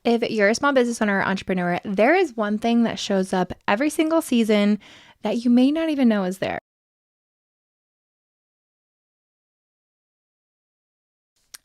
If you're a small business owner or entrepreneur, there is one thing that shows up every single season that you may not even know is there.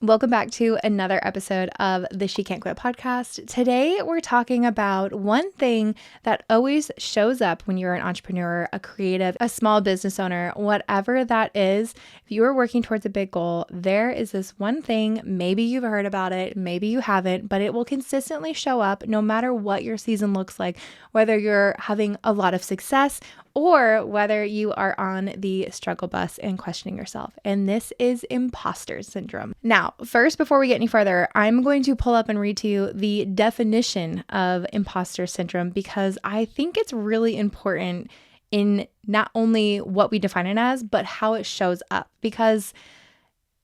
Welcome back to another episode of the She Can't Quit podcast. Today, we're talking about one thing that always shows up when you're an entrepreneur, a creative, a small business owner, whatever that is. If you are working towards a big goal, there is this one thing, maybe you've heard about it, maybe you haven't, but it will consistently show up no matter what your season looks like, whether you're having a lot of success or whether you are on the struggle bus and questioning yourself. And this is imposter syndrome. Now, first, before we get any further, I'm going to pull up and read to you the definition of imposter syndrome because I think it's really important in not only what we define it as, but how it shows up, because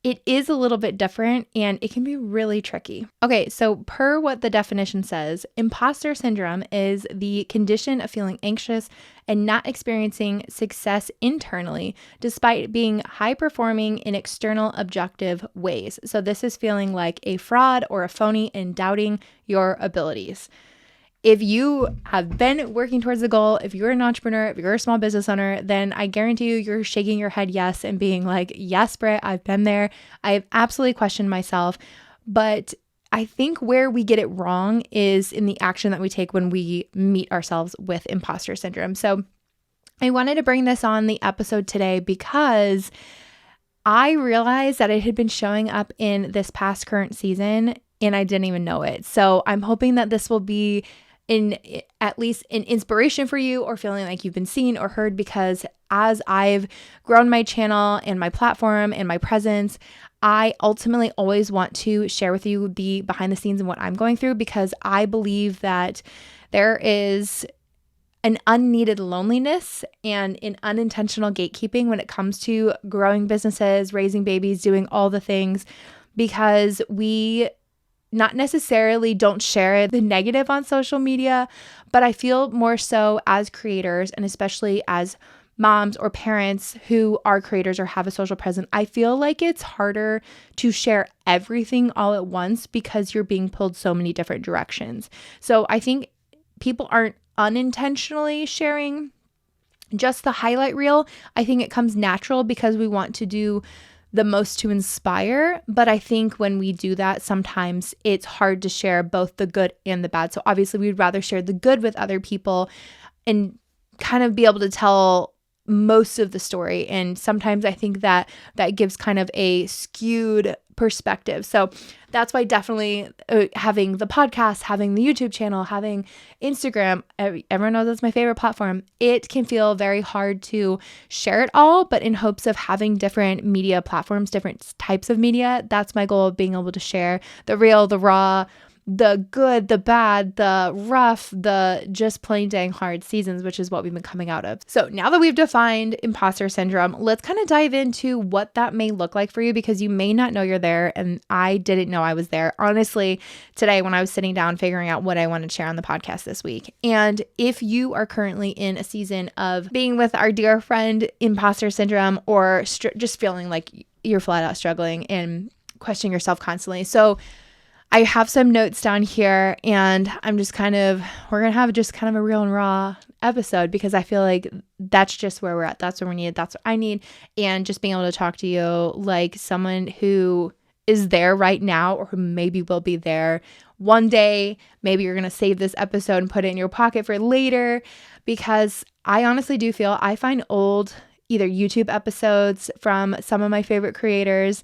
it is a little bit different and it can be really tricky. Okay, so per what the definition says, imposter syndrome is the condition of feeling anxious and not experiencing success internally, despite being high performing in external objective ways. So this is feeling like a fraud or a phony and doubting your abilities. If you have been working towards the goal, if you're an entrepreneur, if you're a small business owner, then I guarantee you're shaking your head yes and being like, yes, Britt, I've been there. I've absolutely questioned myself. But I think where we get it wrong is in the action that we take when we meet ourselves with imposter syndrome. So I wanted to bring this on the episode today because I realized that it had been showing up in this past current season and I didn't even know it. So I'm hoping that this will be at least an inspiration for you, or feeling like you've been seen or heard, because as I've grown my channel and my platform and my presence, I ultimately always want to share with you the behind the scenes and what I'm going through, because I believe that there is an unneeded loneliness and an unintentional gatekeeping when it comes to growing businesses, raising babies, doing all the things, because we not necessarily don't share the negative on social media, but I feel more so as creators, and especially as moms or parents who are creators or have a social presence, I feel like it's harder to share everything all at once because you're being pulled so many different directions. So I think people aren't unintentionally sharing just the highlight reel. I think it comes natural because we want to do the most to inspire. But I think when we do that, sometimes it's hard to share both the good and the bad. So obviously we'd rather share the good with other people and kind of be able to tell most of the story. And sometimes I think that gives kind of a skewed perspective. So that's why definitely having the podcast, having the YouTube channel, having Instagram, everyone knows that's my favorite platform. It can feel very hard to share it all, but in hopes of having different media platforms, different types of media, that's my goal of being able to share the real, the raw, the good, the bad, the rough, the just plain dang hard seasons, which is what we've been coming out of. So now that we've defined imposter syndrome, let's kind of dive into what that may look like for you, because you may not know you're there. And I didn't know I was there, honestly, today when I was sitting down figuring out what I wanted to share on the podcast this week. And if you are currently in a season of being with our dear friend imposter syndrome, or just feeling like you're flat out struggling and questioning yourself constantly. So I have some notes down here, and we're going to have just kind of a real and raw episode, because I feel like that's just where we're at. That's what we need. That's what I need. And just being able to talk to you like someone who is there right now, or who maybe will be there one day. Maybe you're going to save this episode and put it in your pocket for later, because I honestly do feel I find old either YouTube episodes from some of my favorite creators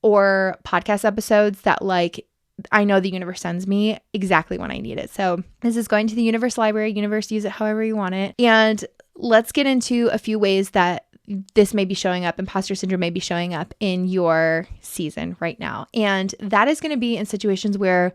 or podcast episodes that I know the universe sends me exactly when I need it. So this is going to the universe library. Universe, use it however you want it. And let's get into a few ways that this may be showing up, imposter syndrome may be showing up in your season right now. And that is going to be in situations where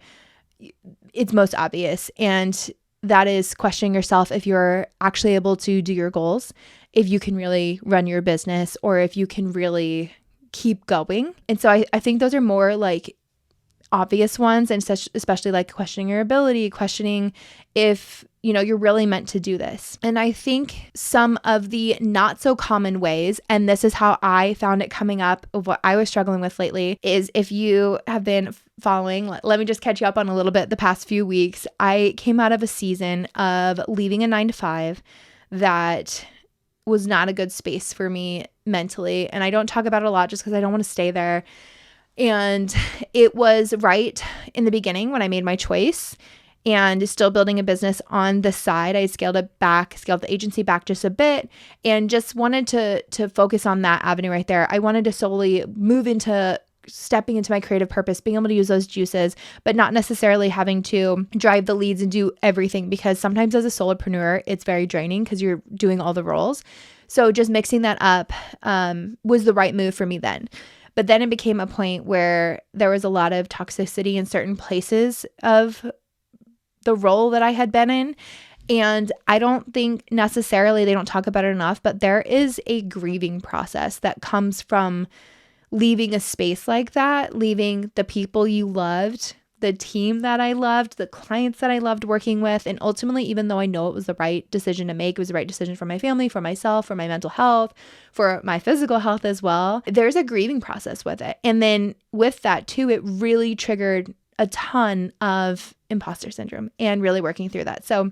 it's most obvious. And that is questioning yourself if you're actually able to do your goals, if you can really run your business, or if you can really keep going. And so I think those are more obvious ones, and especially questioning your ability, questioning if you're really meant to do this. And I think some of the not so common ways, and this is how I found it coming up of what I was struggling with lately, is if you have been following, let me just catch you up on a little bit the past few weeks. I came out of a season of leaving a 9 to 5 that was not a good space for me mentally. And I don't talk about it a lot just because I don't want to stay there. And it was right in the beginning when I made my choice and still building a business on the side. I scaled the agency back just a bit and just wanted to focus on that avenue right there. I wanted to solely move into stepping into my creative purpose, being able to use those juices, but not necessarily having to drive the leads and do everything, because sometimes as a solopreneur, it's very draining because you're doing all the roles. So just mixing that up was the right move for me then. But then it became a point where there was a lot of toxicity in certain places of the role that I had been in. And I don't think necessarily, they don't talk about it enough, but there is a grieving process that comes from leaving a space like that, leaving the people you loved, the team that I loved, the clients that I loved working with. And ultimately, even though I know it was the right decision to make, it was the right decision for my family, for myself, for my mental health, for my physical health as well, there's a grieving process with it. And then with that too, it really triggered a ton of imposter syndrome and really working through that. So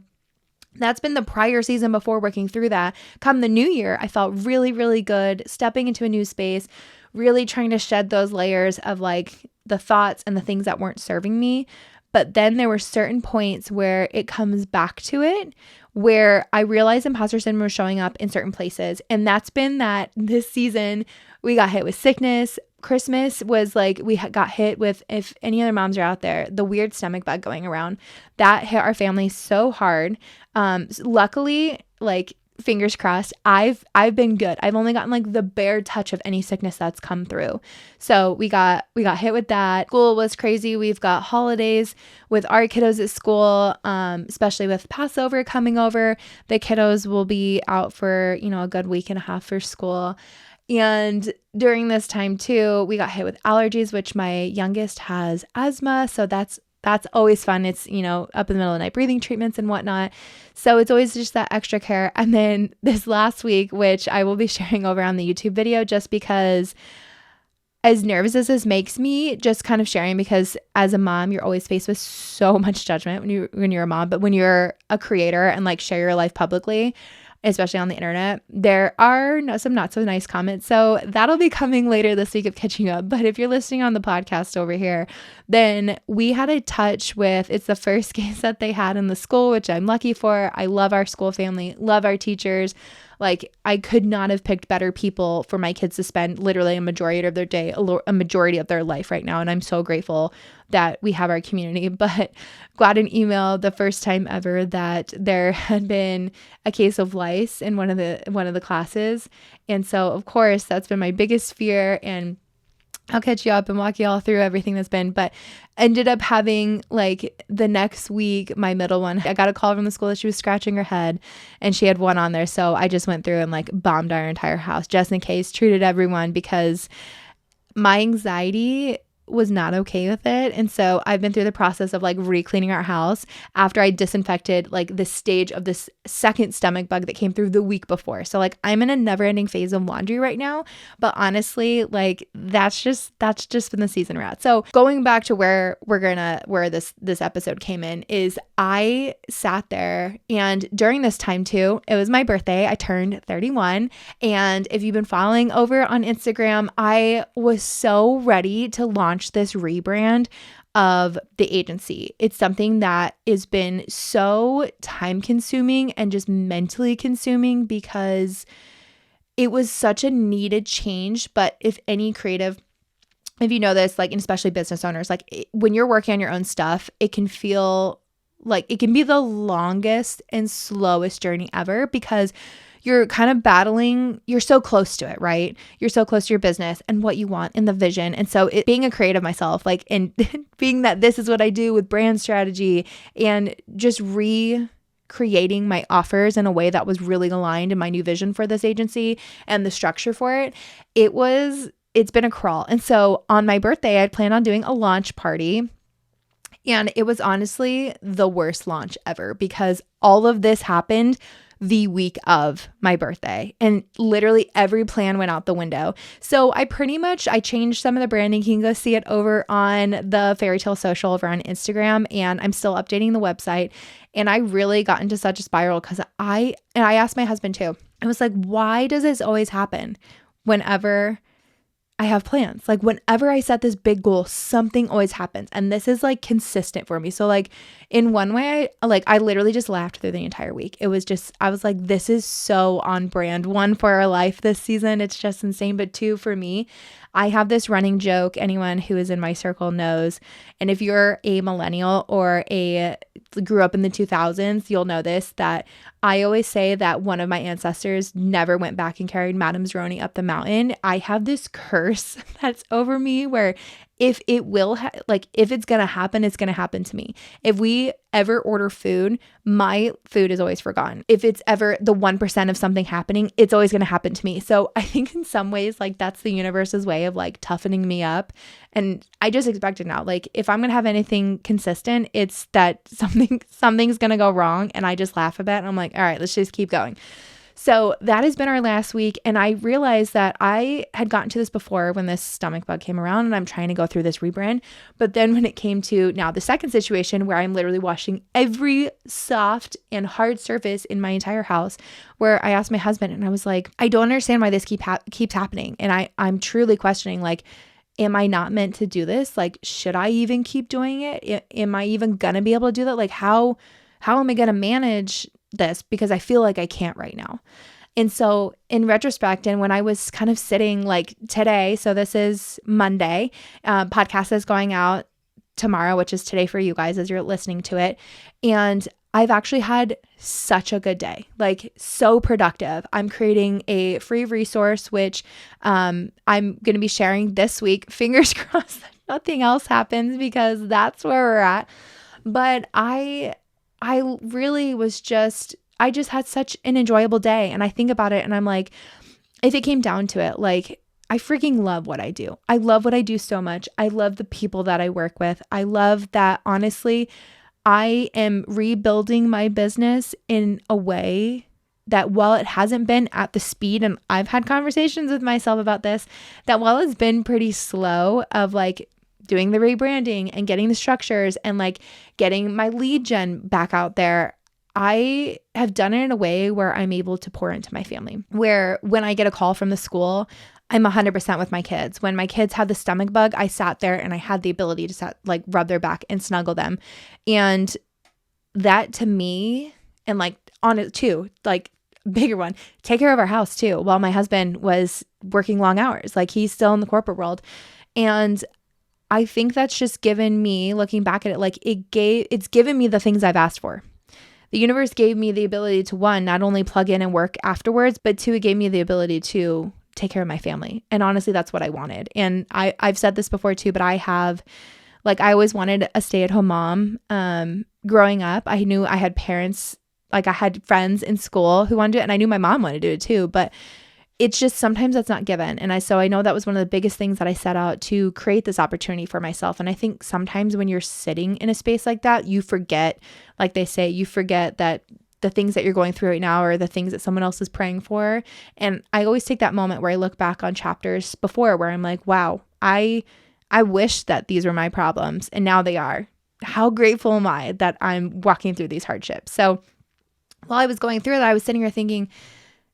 that's been the prior season before working through that. Come the new year, I felt really, really good stepping into a new space, really trying to shed those layers of like the thoughts and the things that weren't serving me. But then there were certain points where it comes back to it, where I realized imposter syndrome was showing up in certain places. And that's been that this season we got hit with sickness. Christmas was like we got hit with, if any other moms are out there, the weird stomach bug going around. That hit our family so hard. Luckily, like fingers crossed, I've been good. I've only gotten like the bare touch of any sickness that's come through. So we got hit with that. School was crazy. We've got holidays with our kiddos at school, especially with Passover coming over. The kiddos will be out for, a good week and a half for school. And during this time too, we got hit with allergies, which my youngest has asthma. So that's always fun. It's, up in the middle of the night breathing treatments and whatnot. So it's always just that extra care. And then this last week, which I will be sharing over on the YouTube video, just because as nervous as this makes me, just kind of sharing, because as a mom, you're always faced with so much judgment when you're a mom, but when you're a creator and like share your life publicly, especially on the internet, there are some not so nice comments. So that'll be coming later this week of catching up. But if you're listening on the podcast over here, then we had a touch with, it's the first case that they had in the school, which I'm lucky for. I love our school family, love our teachers. Like I could not have picked better people for my kids to spend literally a majority of their day, a majority of their life right now. And I'm so grateful that we have our community. But got an email the first time ever that there had been a case of lice in one of the classes. And so of course that's been my biggest fear, and I'll catch you up and walk you all through everything that's been, but ended up having like the next week, my middle one, I got a call from the school that she was scratching her head and she had one on there. So I just went through and like bombed our entire house just in case, treated everyone, because my anxiety was not okay with it. And so I've been through the process of like re-cleaning our house after I disinfected like the stage of this second stomach bug that came through the week before. So like I'm in a never-ending phase of laundry right now, but honestly, like that's just been the season we're at. So going back to where this episode came in is I sat there, and during this time too, it was my birthday. I turned 31. And if you've been following over on Instagram, I was so ready to launch this rebrand of the agency. It's something that has been so time consuming and just mentally consuming, because it was such a needed change. But if any creative, if you know this, like, and especially business owners, like when you're working on your own stuff, it can feel like it can be the longest and slowest journey ever, because you're kind of battling, you're so close to it, right? You're so close to your business and what you want and the vision. And so being a creative myself, like, and being that this is what I do with brand strategy and just recreating my offers in a way that was really aligned in my new vision for this agency and the structure for it, it's been a crawl. And so on my birthday, I'd planned on doing a launch party. And it was honestly the worst launch ever because all of this happened the week of my birthday, and literally every plan went out the window. So I changed some of the branding. You can go see it over on the Fairy Tale Social over on Instagram, and I'm still updating the website. And I really got into such a spiral because I asked my husband too. I was like, why does this always happen whenever I have plans? Like whenever I set this big goal, something always happens. And this is like consistent for me. So like in one way, I literally just laughed through the entire week. It was just, I was like, this is so on brand. One, for our life this season, it's just insane. But two, for me, I have this running joke, anyone who is in my circle knows. And if you're a millennial or grew up in the 2000s, you'll know this, that I always say that one of my ancestors never went back and carried Madame Zeroni up the mountain. I have this curse that's over me where if it's going to happen, it's going to happen to me. If we ever order food, my food is always forgotten. If it's ever the 1% of something happening, it's always going to happen to me. So I think in some ways, like that's the universe's way of like toughening me up. And I just expect it now. Like if I'm going to have anything consistent, it's that something's going to go wrong. And I just laugh a bit and I'm like, all right, let's just keep going. So that has been our last week. And I realized that I had gotten to this before when this stomach bug came around and I'm trying to go through this rebrand. But then when it came to now the second situation where I'm literally washing every soft and hard surface in my entire house, where I asked my husband and I was like, I don't understand why this keeps happening. And I'm truly questioning, like, am I not meant to do this? Like, should I even keep doing it? Am I even going to be able to do that? Like, how am I going to manage this? Because I feel like I can't right now. And so in retrospect, and when I was kind of sitting like today, so this is Monday, podcast is going out tomorrow, which is today for you guys as you're listening to it. And I've actually had such a good day, like so productive. I'm creating a free resource, which I'm going to be sharing this week. Fingers crossed that nothing else happens because that's where we're at. But I really I just had such an enjoyable day. And I think about it and I'm like, if it came down to it, like I freaking love what I do. I love what I do so much. I love the people that I work with. I love that, honestly, I am rebuilding my business in a way that while it hasn't been at the speed, and I've had conversations with myself about this, that while it's been pretty slow of like doing the rebranding and getting the structures and like getting my lead gen back out there, I have done it in a way where I'm able to pour into my family, where when I get a call from the school, I'm 100% with my kids. When my kids had the stomach bug, I sat there and I had the ability to rub their back and snuggle them. And that to me, and like on it too, like bigger one, take care of our house too, while my husband was working long hours. Like he's still in the corporate world. And I think that's just given me, looking back at it, like it's given me the things I've asked for. The universe gave me the ability to, one, not only plug in and work afterwards, but two, it gave me the ability to take care of my family. And honestly, that's what I wanted. And I've said this before too, but I always wanted a stay-at-home mom. Growing up, I knew I had parents, like I had friends in school who wanted to do it, and I knew my mom wanted to do it too, but it's just sometimes that's not given. And so I know that was one of the biggest things that I set out to create this opportunity for myself. And I think sometimes when you're sitting in a space like that, you forget, like they say, you forget that the things that you're going through right now are the things that someone else is praying for. And I always take that moment where I look back on chapters before where I'm like, wow, I wish that these were my problems and now they are. How grateful am I that I'm walking through these hardships? So while I was going through that, I was sitting here thinking,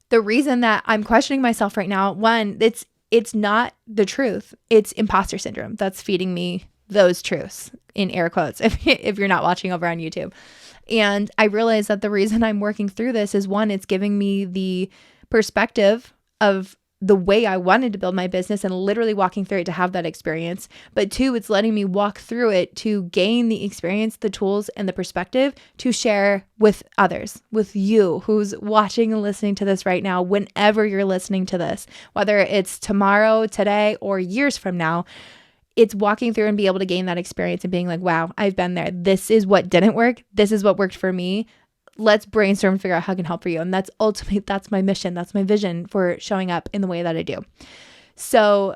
the reason that I'm questioning myself right now, one, it's not the truth. It's imposter syndrome that's feeding me those truths, in air quotes, if you're not watching over on YouTube. And I realized that the reason I'm working through this is, one, it's giving me the perspective of the way I wanted to build my business and literally walking through it to have that experience. But two, it's letting me walk through it to gain the experience, the tools, and the perspective to share with others, with you who's watching and listening to this right now, whenever you're listening to this, whether it's tomorrow, today, or years from now. It's walking through and be able to gain that experience and being like, wow, I've been there. This is what didn't work. This is what worked for me. Let's brainstorm and figure out how I can help for you. And that's my mission. That's my vision for showing up in the way that I do. So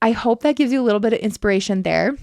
I hope that gives you a little bit of inspiration there.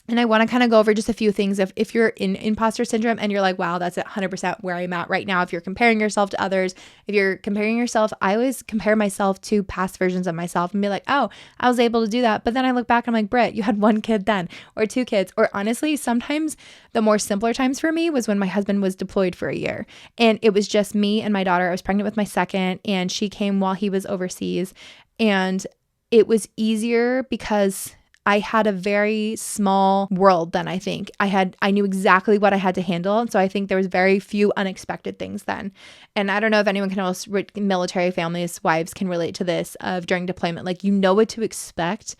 And I want to kind of go over just a few things if you're in imposter syndrome and you're like, wow, that's 100% where I'm at right now. If you're comparing yourself to others, if you're comparing yourself, I always compare myself to past versions of myself and be like, oh, I was able to do that. But then I look back and I'm like, Britt, you had 1 kid then, or 2 kids. Or honestly, sometimes the more simpler times for me was when my husband was deployed for a year and it was just me and my daughter. I was pregnant with my second and she came while he was overseas. And it was easier because I had a very small world then. I think I knew exactly what I had to handle. And so I think there was very few unexpected things then. And I don't know if anyone can else, military families, wives can relate to this of during deployment, like, you know what to expect.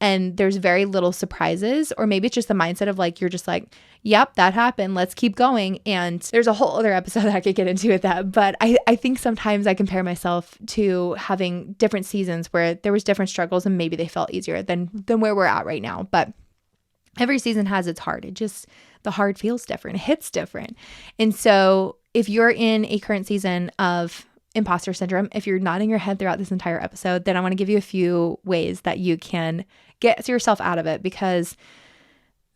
And there's very little surprises, or maybe it's just the mindset of like, you're just like, yep, that happened. Let's keep going. And there's a whole other episode that I could get into with that. But I think sometimes I compare myself to having different seasons where there was different struggles and maybe they felt easier than where we're at right now. But every season has its hard. The hard feels different. It hits different. And so if you're in a current season of imposter syndrome, if you're nodding your head throughout this entire episode, then I want to give you a few ways that you can get yourself out of it, because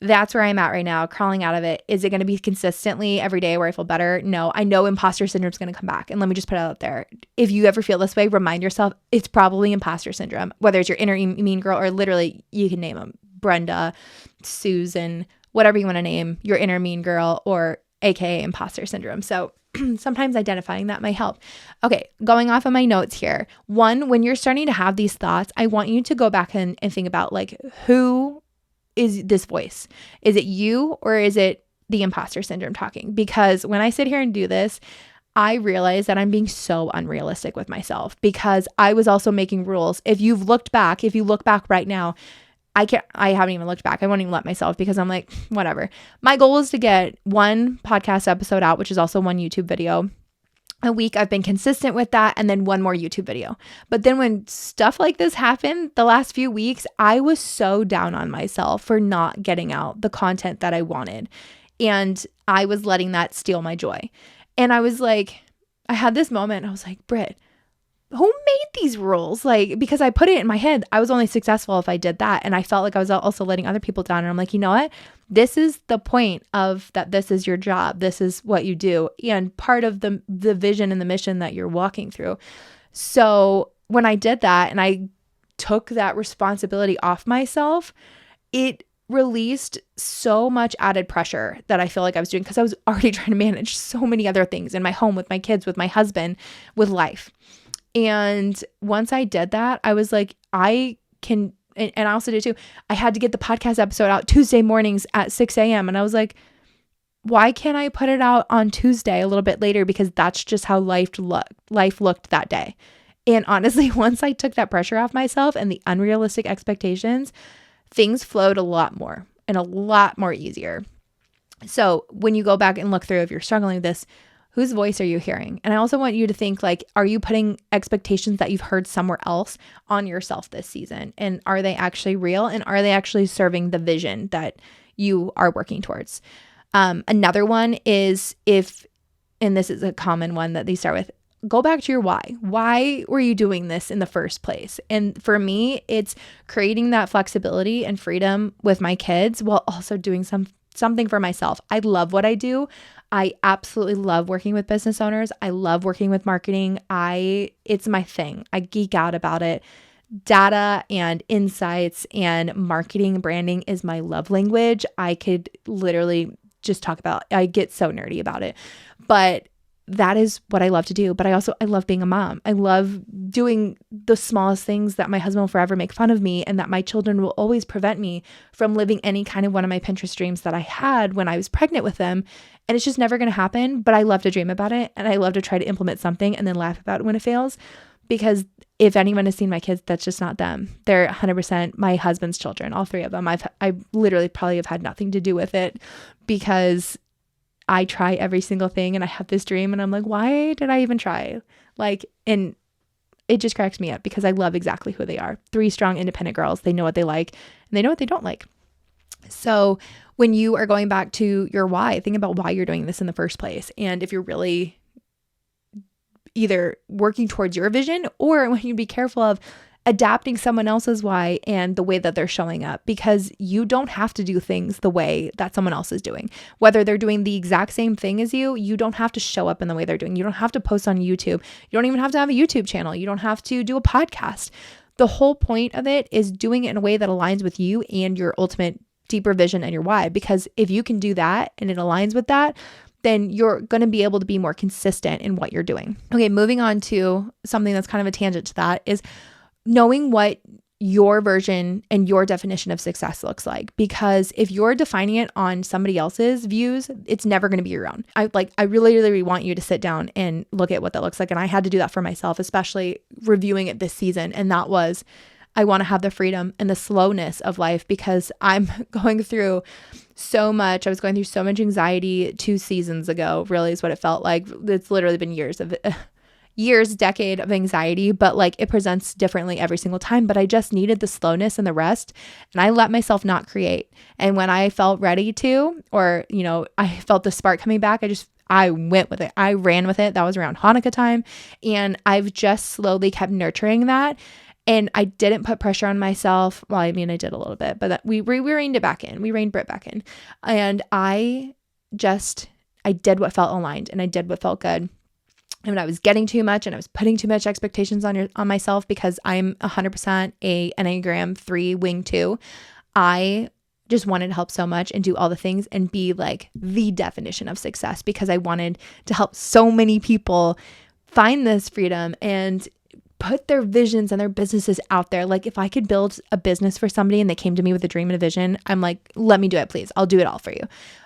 that's where I'm at right now, crawling out of it. Is it going to be consistently every day where I feel better? No, I know imposter syndrome is going to come back. And let me just put it out there. If you ever feel this way, remind yourself it's probably imposter syndrome, whether it's your inner mean girl or literally you can name them, Brenda, Susan, whatever you want to name your inner mean girl, or AKA imposter syndrome. So sometimes identifying that might help. Okay, going off of my notes here. 1, when you're starting to have these thoughts, I want you to go back and think about, like, who is this voice? Is it you or is it the imposter syndrome talking? Because when I sit here and do this, I realize that I'm being so unrealistic with myself, because I was also making rules. If you look back right now, I haven't even looked back. I won't even let myself, because I'm like, whatever. My goal is to get 1 podcast episode out, which is also 1 YouTube video a week. I've been consistent with that. And then 1 more YouTube video. But then when stuff like this happened the last few weeks, I was so down on myself for not getting out the content that I wanted. And I was letting that steal my joy. And I was like, I had this moment. I was like, Britt, who made these rules? Like, because I put it in my head, I was only successful if I did that. And I felt like I was also letting other people down. And I'm like, you know what? This is the point of that. This is your job. This is what you do. And part of the vision and the mission that you're walking through. So when I did that and I took that responsibility off myself, it released so much added pressure that I feel like I was doing, because I was already trying to manage so many other things in my home, with my kids, with my husband, with life. And once I did that, I was like, I can, and I also did too, I had to get the podcast episode out Tuesday mornings at 6 a.m. And I was like, why can't I put it out on Tuesday a little bit later? Because that's just how life looked that day. And honestly, once I took that pressure off myself and the unrealistic expectations, things flowed a lot more and a lot more easier. So when you go back and look through, if you're struggling with this, whose voice are you hearing? And I also want you to think, like, are you putting expectations that you've heard somewhere else on yourself this season? And are they actually real? And are they actually serving the vision that you are working towards? Another one is and this is a common one that they start with, go back to your why. Why were you doing this in the first place? And for me, it's creating that flexibility and freedom with my kids while also doing something for myself. I love what I do. I absolutely love working with business owners. I love working with marketing. It's my thing. I geek out about it. Data and insights and marketing and branding is my love language. I could literally just talk about, I get so nerdy about it, but that is what I love to do. But I love being a mom. I love doing the smallest things that my husband will forever make fun of me, and that my children will always prevent me from living any kind of one of my Pinterest dreams that I had when I was pregnant with them. And it's just never going to happen. But I love to dream about it. And I love to try to implement something and then laugh about it when it fails. Because if anyone has seen my kids, that's just not them. They're 100% my husband's children, all 3 of them. I literally probably have had nothing to do with it, because I try every single thing and I have this dream and I'm like, why did I even try? Like, and it just cracks me up, because I love exactly who they are. 3 strong, independent girls. They know what they like and they know what they don't like. So when you are going back to your why, think about why you're doing this in the first place. And if you're really either working towards your vision, or when you be careful of, adapting someone else's why and the way that they're showing up, because you don't have to do things the way that someone else is doing. Whether they're doing the exact same thing as you don't have to show up in the way they're doing. You don't have to post on YouTube. You don't even have to have a YouTube channel. You don't have to do a podcast. The whole point of it is doing it in a way that aligns with you and your ultimate deeper vision and your why. Because if you can do that and it aligns with that, then you're going to be able to be more consistent in what you're doing. Okay, moving on to something that's kind of a tangent to that is knowing what your version and your definition of success looks like. Because if you're defining it on somebody else's views, it's never going to be your own. I really, really want you to sit down and look at what that looks like. And I had to do that for myself, especially reviewing it this season. And that was, I want to have the freedom and the slowness of life, because I'm going through so much. I was going through so much anxiety 2 seasons ago, really is what it felt like. It's literally been decade of anxiety, but like it presents differently every single time. But I just needed the slowness and the rest, and I let myself not create. And when I felt ready to, or, I felt the spark coming back, I went with it. I ran with it. That was around Hanukkah time. And I've just slowly kept nurturing that. And I didn't put pressure on myself. Well, I mean, I did a little bit, but we reined it back in. We reined Britt back in. And I did what felt aligned, and I did what felt good. And when I was getting too much and I was putting too much expectations on myself, because I'm 100% a Enneagram 3 wing 2, I just wanted to help so much and do all the things and be like the definition of success, because I wanted to help so many people find this freedom and put their visions and their businesses out there. Like if I could build a business for somebody and they came to me with a dream and a vision, I'm like, let me do it, please. I'll do it all for you.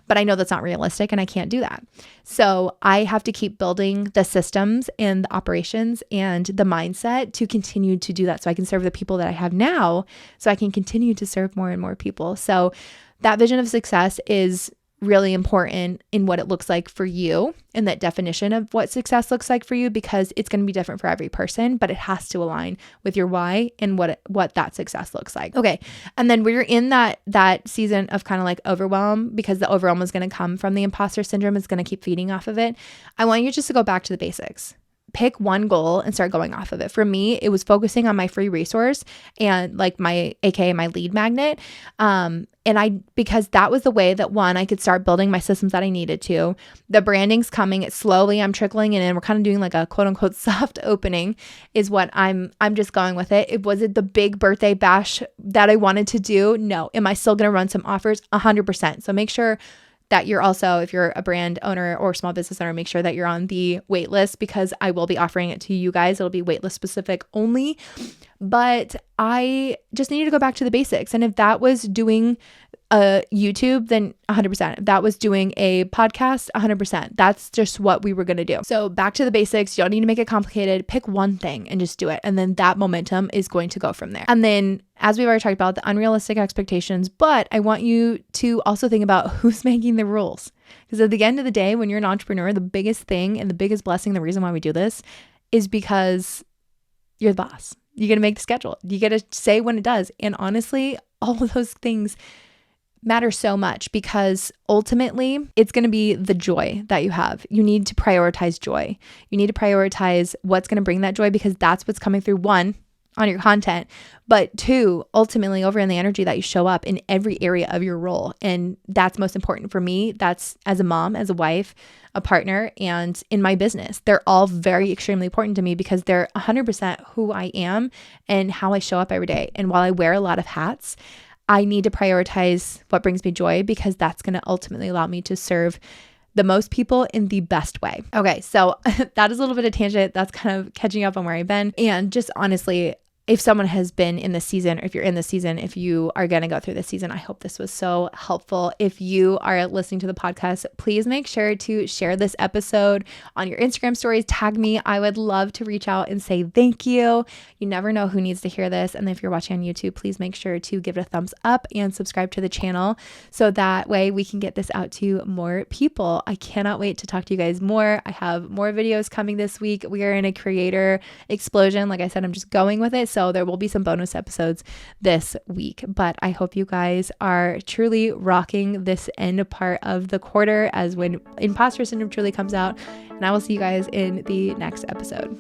But I know that's not realistic and I can't do that. So I have to keep building the systems and the operations and the mindset to continue to do that, so I can serve the people that I have now, so I can continue to serve more and more people. So that vision of success is really important in what it looks like for you, and that definition of what success looks like for you, because it's going to be different for every person, but it has to align with your why and what that success looks like. Okay. And then we're in that season of kind of like overwhelm, because the overwhelm is going to come from the imposter syndrome. It's going to keep feeding off of it. I want you just to go back to the basics. Pick one goal and start going off of it. For me, it was focusing on my free resource and like AKA my lead magnet. Because that was the way that, one, I could start building my systems that I needed to. The branding's coming. It's slowly, I'm trickling it in. We're kind of doing like a quote unquote soft opening is what I'm just going with it. Was it the big birthday bash that I wanted to do? No. Am I still going to run some offers? 100%. So make sure that you're also, if you're a brand owner or small business owner, make sure that you're on the wait list, because I will be offering it to you guys. It'll be waitlist specific only. But I just needed to go back to the basics. And if that was doing a YouTube, then 100%. If that was doing a podcast, 100%. That's just what we were going to do. So back to the basics. You don't need to make it complicated. Pick one thing and just do it. And then that momentum is going to go from there. And then, as we've already talked about, the unrealistic expectations, but I want you to also think about who's making the rules. Because at the end of the day, when you're an entrepreneur, the biggest thing and the biggest blessing, the reason why we do this is because you're the boss. You get to make the schedule. You get to say when it does. And honestly, all of those things matter so much, because ultimately it's going to be the joy that you have. You need to prioritize joy. You need to prioritize what's going to bring that joy, because that's what's coming through, one, on your content, but two, ultimately over in the energy that you show up in every area of your role. And that's most important for me. That's as a mom, as a wife, a partner, and in my business. They're all very extremely important to me, because they're 100% who I am and how I show up every day. And while I wear a lot of hats, I need to prioritize what brings me joy, because that's going to ultimately allow me to serve the most people in the best way. Okay, so that is a little bit of tangent. That's kind of catching up on where I've been. And just honestly, if someone has been in this season, or if you're in this season, if you are going to go through this season, I hope this was so helpful. If you are listening to the podcast, please make sure to share this episode on your Instagram stories. Tag me. I would love to reach out and say thank you. You never know who needs to hear this. And if you're watching on YouTube, please make sure to give it a thumbs up and subscribe to the channel, so that way we can get this out to more people. I cannot wait to talk to you guys more. I have more videos coming this week. We are in a creator explosion. Like I said, I'm just going with it. So there will be some bonus episodes this week, but I hope you guys are truly rocking this end part of the quarter, as when imposter syndrome truly comes out. And I will see you guys in the next episode.